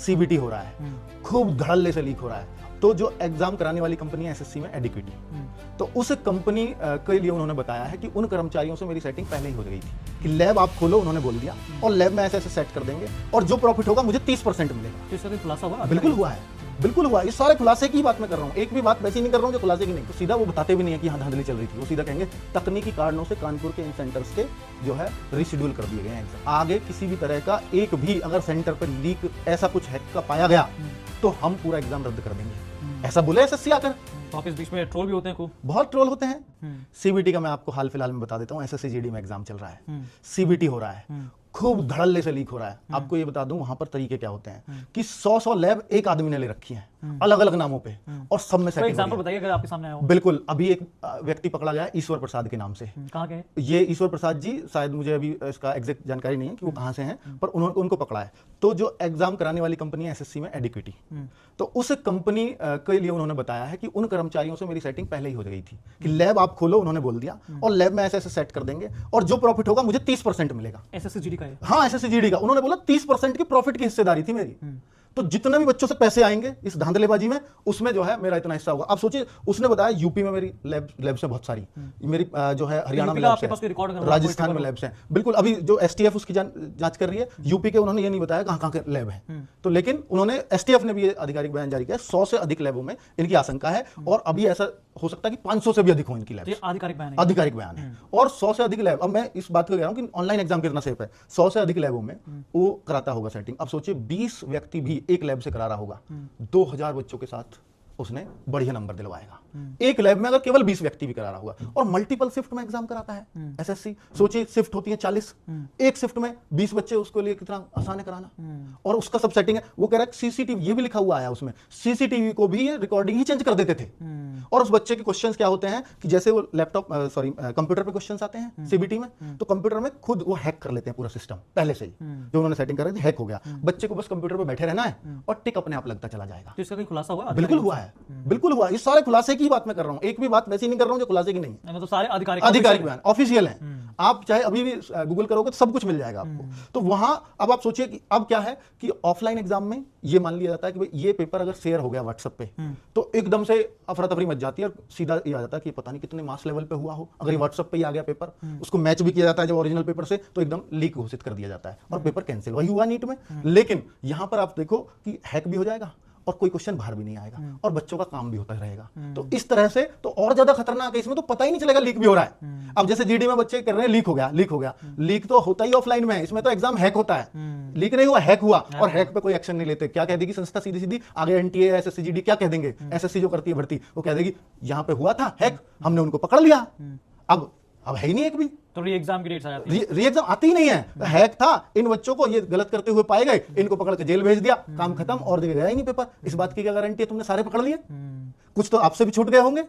CBT हो रहा है, खूब धड़ल्ले से लीक हो रहा है। तो जो एग्जाम कराने वाली कंपनी है एसएससी में एडिक्विटी, तो उस कंपनी के लिए उन्होंने बताया है कि उन कर्मचारियों से मेरी सेटिंग पहले ही हो गई थी कि लैब आप खोलो, उन्होंने बोल दिया, और लैब में ऐसे ऐसे सेट कर देंगे और जो प्रॉफिट होगा मुझे 30% मिलेगा। तो इसका कोई खुलासा हुआ? बिल्कुल हुआ है, बिल्कुल हुआ। ये सारे खुलासे की बात मैं कर रहा हूँ, एक भी बात वैसी नहीं कर रहा हूँ जो खुलासे की नहीं। तो सीधा वो बताते भी नहीं है कि हाँ धांधली चल रही थी, वो सीधा कहेंगे तकनीकी कारणों से कानपुर के इन सेंटर्स के जो है रिशेड्यूल कर दिए गए हैं एग्जाम। आगे किसी भी तरह का एक भी अगर सेंटर पर लीक ऐसा कुछ हैक का पाया गया तो हम पूरा एग्जाम रद्द कर देंगे, ऐसा बोले एसएससी आकर। तो आप इस बीच में ट्रोल भी होते हैं खूब? बहुत ट्रोल होते हैं। सीबीटी का मैं आपको हाल फिलहाल में बता देता हूँ, एसएससी जीडी में एग्जाम चल रहा है, सीबीटी हो रहा है, खूब धड़ल्ले से लीक हो रहा है। आपको ये बता दूं वहां पर तरीके क्या होते हैं कि 100 लैब एक आदमी ने ले रखी हैं अलग अलग नामों पे, और सब में सेटिंग। एग्जांपल बताइए अगर आपके सामने आया हो। बिल्कुल, अभी एक व्यक्ति पकड़ा गया है ईश्वर प्रसाद के नाम से। कहाँ के? ये ईश्वर प्रसाद जी, शायद मुझे अभी इसका एग्जैक्ट जानकारी नहीं है कि वो कहाँ से हैं, पर उन्होंने उनको पकड़ा है। तो जो एग्जाम कराने वाली कंपनी है एसएससी में एडिक्विटी, तो उस कंपनी के लिए उन्होंने बताया है कि उन कर्मचारियों से मेरी सेटिंग पहले ही हो गई थी कि लैब आप खोलो, उन्होंने बोल दिया, और लैब में ऐसे ऐसे सेट कर देंगे और जो प्रॉफिट होगा मुझे 30% मिलेगा। एसएससी जीडी का है? हाँ, एसएससी जीडी का। उन्होंने बोला 30% की प्रॉफिट की हिस्सेदारी थी मेरी। तो जितने भी बच्चों से पैसे आएंगे इस धांधलेबाजी में, उसमें जो है मेरा इतना हिस्सा होगा। अब सोचिए, उसने बताया यूपी में मेरी लैब से बहुत सारी, मेरी जो है हरियाणा में लैब्स है, राजस्थान में लैब्स हैं। बिल्कुल, अभी जो एसटीएफ उसकी जांच कर रही है, यूपी के उन्होंने ये नहीं बताया कहाँ कहाँ के लैब है। तो लेकिन उन्होंने, एसटीएफ ने भी ये आधिकारिक बयान जारी किया, 100 से अधिक लैबों में इनकी आशंका है, और अभी ऐसा हो सकता है कि 500 से भी अधिक हो इनकी लैब। आधिकारिक बयान है, और 100 से अधिक लैब। अब मैं इस बात को कह रहा हूं कि ऑनलाइन एग्जाम कितना सेफ है। 100 से अधिक लैबों में वो कराता होगा सेटिंग। अब सोचिए 20 व्यक्ति भी एक लैब से करा रहा होगा, 2000 बच्चों के साथ उसने बढ़िया नंबर दिलवाएगा। एक लैब में अगर केवल 20 व्यक्ति भी करा रहा होगा, और मल्टीपल शिफ्ट में एग्जाम कराता है एसएससी। सोचिए शिफ्ट होती है 40, एक शिफ्ट में 20 बच्चे, उसको लिए कितना आसान है कराना, और उसका सब सेटिंग है। वो कह रहा है सीसीटीवी, ये भी लिखा हुआ है उसमें, सीसीटीवी को भी ये रिकॉर्डिंग ही चेंज कर देते थे। और उस बच्चे के क्वेश्चंस क्या होते हैं कि जैसे वो लैपटॉप कंप्यूटर पे क्वेश्चंस आते हैं सीबीटी में, तो कंप्यूटर में खुद वो हैक कर लेते हैं पूरा सिस्टम पहले से ही, जो उन्होंने सेटिंग कर रही थी, हैक हो गया। बच्चे को बस कंप्यूटर पे बैठे रहना है और टिक अपने आप लगता चला जाएगा। तो इसका कोई खुलासा हुआ? बिल्कुल हुआ है, बिल्कुल हुआ। इस सारे खुलासे की बात मैं कर रहा हूं, एक भी बात वैसी नहीं कर रहा हूं जो खुलासे की नहीं है। तो सारे आधिकारिक बयान ऑफिशियल है। आप चाहे अभी भी गूगल करोगे तो सब कुछ मिल जाएगा आपको। तो वहां अब आप सोचिए कि अब क्या है कि ऑफलाइन एग्जाम में ये मान लिया जाता है कि भाई ये पेपर अगर शेयर हो गया व्हाट्सएप पे, तो एकदम से अफरा तफरी मच जाती है, और सीधा ये आ जाता है कि पता नहीं कितने मास लेवल पे हुआ हो। अगर ये व्हाट्सएप पे ही आ गया पेपर, उसको मैच भी किया जाता है जब ओरिजिनल पेपर से, तो एकदम लीक घोषित कर दिया जाता है और पेपर कैंसिल। वही हुआ नीट में। लेकिन यहां पर आप देखो कि हैक भी हो जाएगा और कोई क्वेश्चन बाहर भी नहीं आएगा, और बच्चों का काम भी होता रहेगा। तो इस तरह से तो और ज्यादा खतरनाक है, इसमें तो पता ही नहीं चलेगा लीक भी हो रहा है। अब जैसे जीडी में बच्चे कर रहे हैं लीक हो गया। लीक तो होता ही ऑफलाइन में है, इसमें तो एग्जाम हैक होता है। लीक नहीं हुआ, हैक हुआ, और हैक पे कोई एक्शन नहीं लेते। क्या कह देगी संस्था सीधी सीधी आगे, एनटीए एसएससी जीडी क्या कह देंगे, एसएससी जो करती है भर्ती, वो कह देगी यहां पे हुआ था हैक, हमने उनको पकड़ लिया। अब है ही नहीं एक भी, तो री एग्जाम की डेट्स आ जाती है। री एग्जाम आती ही नहीं है। हैक था, इन बच्चों को ये गलत करते हुए पाए गए, इनको पकड़ के जेल भेज दिया, काम खत्म, और जगह गया ही नहीं पेपर। इस बात की क्या गारंटी है तुमने सारे पकड़ लिए? कुछ तो आपसे भी छूट गए होंगे।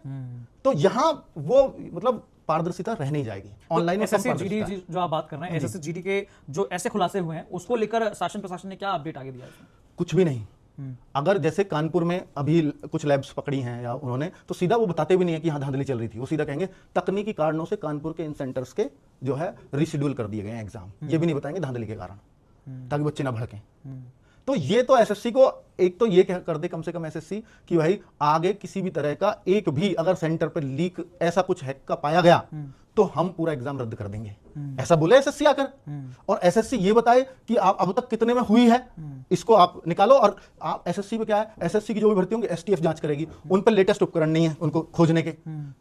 तो यहाँ वो मतलब पारदर्शिता रह नहीं जाएगी ऑनलाइन। एसएससी जीडी जो आप बात कर रहे हैं, एसएससी जीडी के जो ऐसे खुलासे हुए हैं, उसको लेकर शासन प्रशासन ने क्या अपडेट आगे दिया है? कुछ भी नहीं। अगर जैसे कानपुर में अभी कुछ लैब्स पकड़ी हैं या उन्होंने, तो सीधा वो बताते भी नहीं है कि हाँ धांधली चल रही थी। वो सीधा कहेंगे तकनीकी कारणों से कानपुर के इन सेंटर्स के जो है रिशेड्यूल कर दिए गए हैं एग्जाम। ये भी नहीं बताएंगे धांधली के कारण, ताकि बच्चे ना भड़कें। तो ये तो एसएससी को एक तो ये कर दे कम से कम एसएससी कि भाई आगे किसी भी तरह का एक भी अगर सेंटर पर लीक ऐसा कुछ हैक का पाया गया तो हम पूरा एग्जाम रद्द कर देंगे, ऐसा बोले एसएससी आकर। और एसएससी ये बताए कि आप अब तक कितने में हुई है, इसको आप निकालो। और आप एसएससी पे क्या है, एसएससी की जो भी भर्ती होंगी एसटीएफ जांच करेगी, उन पर लेटेस्ट उपकरण नहीं है उनको खोजने के।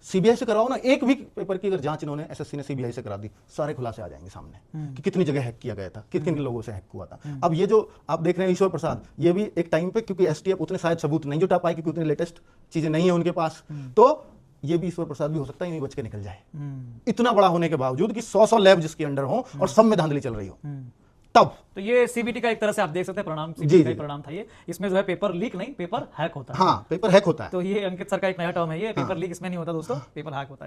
सीबीआई से कराओ ना, एक भी पेपर की अगर जांच इन्होंने एसएससी ने सीबीआई से करा दी, सारे खुलासे आ जाएंगे सामने कि कितनी जगह हैक किया गया था, कितने लोगों से हैक हुआ था। अब ये जो आप देख रहे हैं ईश्वर प्रसाद, ये भी एक टाइम पे, क्योंकि एसटीएफ उतने शायद सबूत नहीं जुटा पाए, क्योंकि उतनी लेटेस्ट चीजें नहीं है उनके पास, तो ये भी ईश्वर प्रसाद भी हो सकता है नहीं बच के निकल जाए, इतना बड़ा होने के बावजूद कि 100 लैब जिसके अंडर हो और सब में धांधली चल रही हो। तब तो ये सीबीटी का एक तरह से आप देख सकते हैं परिणाम, सीबीटी का परिणाम था ये। इसमें जो है पेपर लीक नहीं, पेपर हैक होता है। हाँ, पेपर हैक होता है। तो ये अंकित सर का एक नया टर्म है, ये पेपर लीक इसमें नहीं होता दोस्तों, पेपर हैक होता है।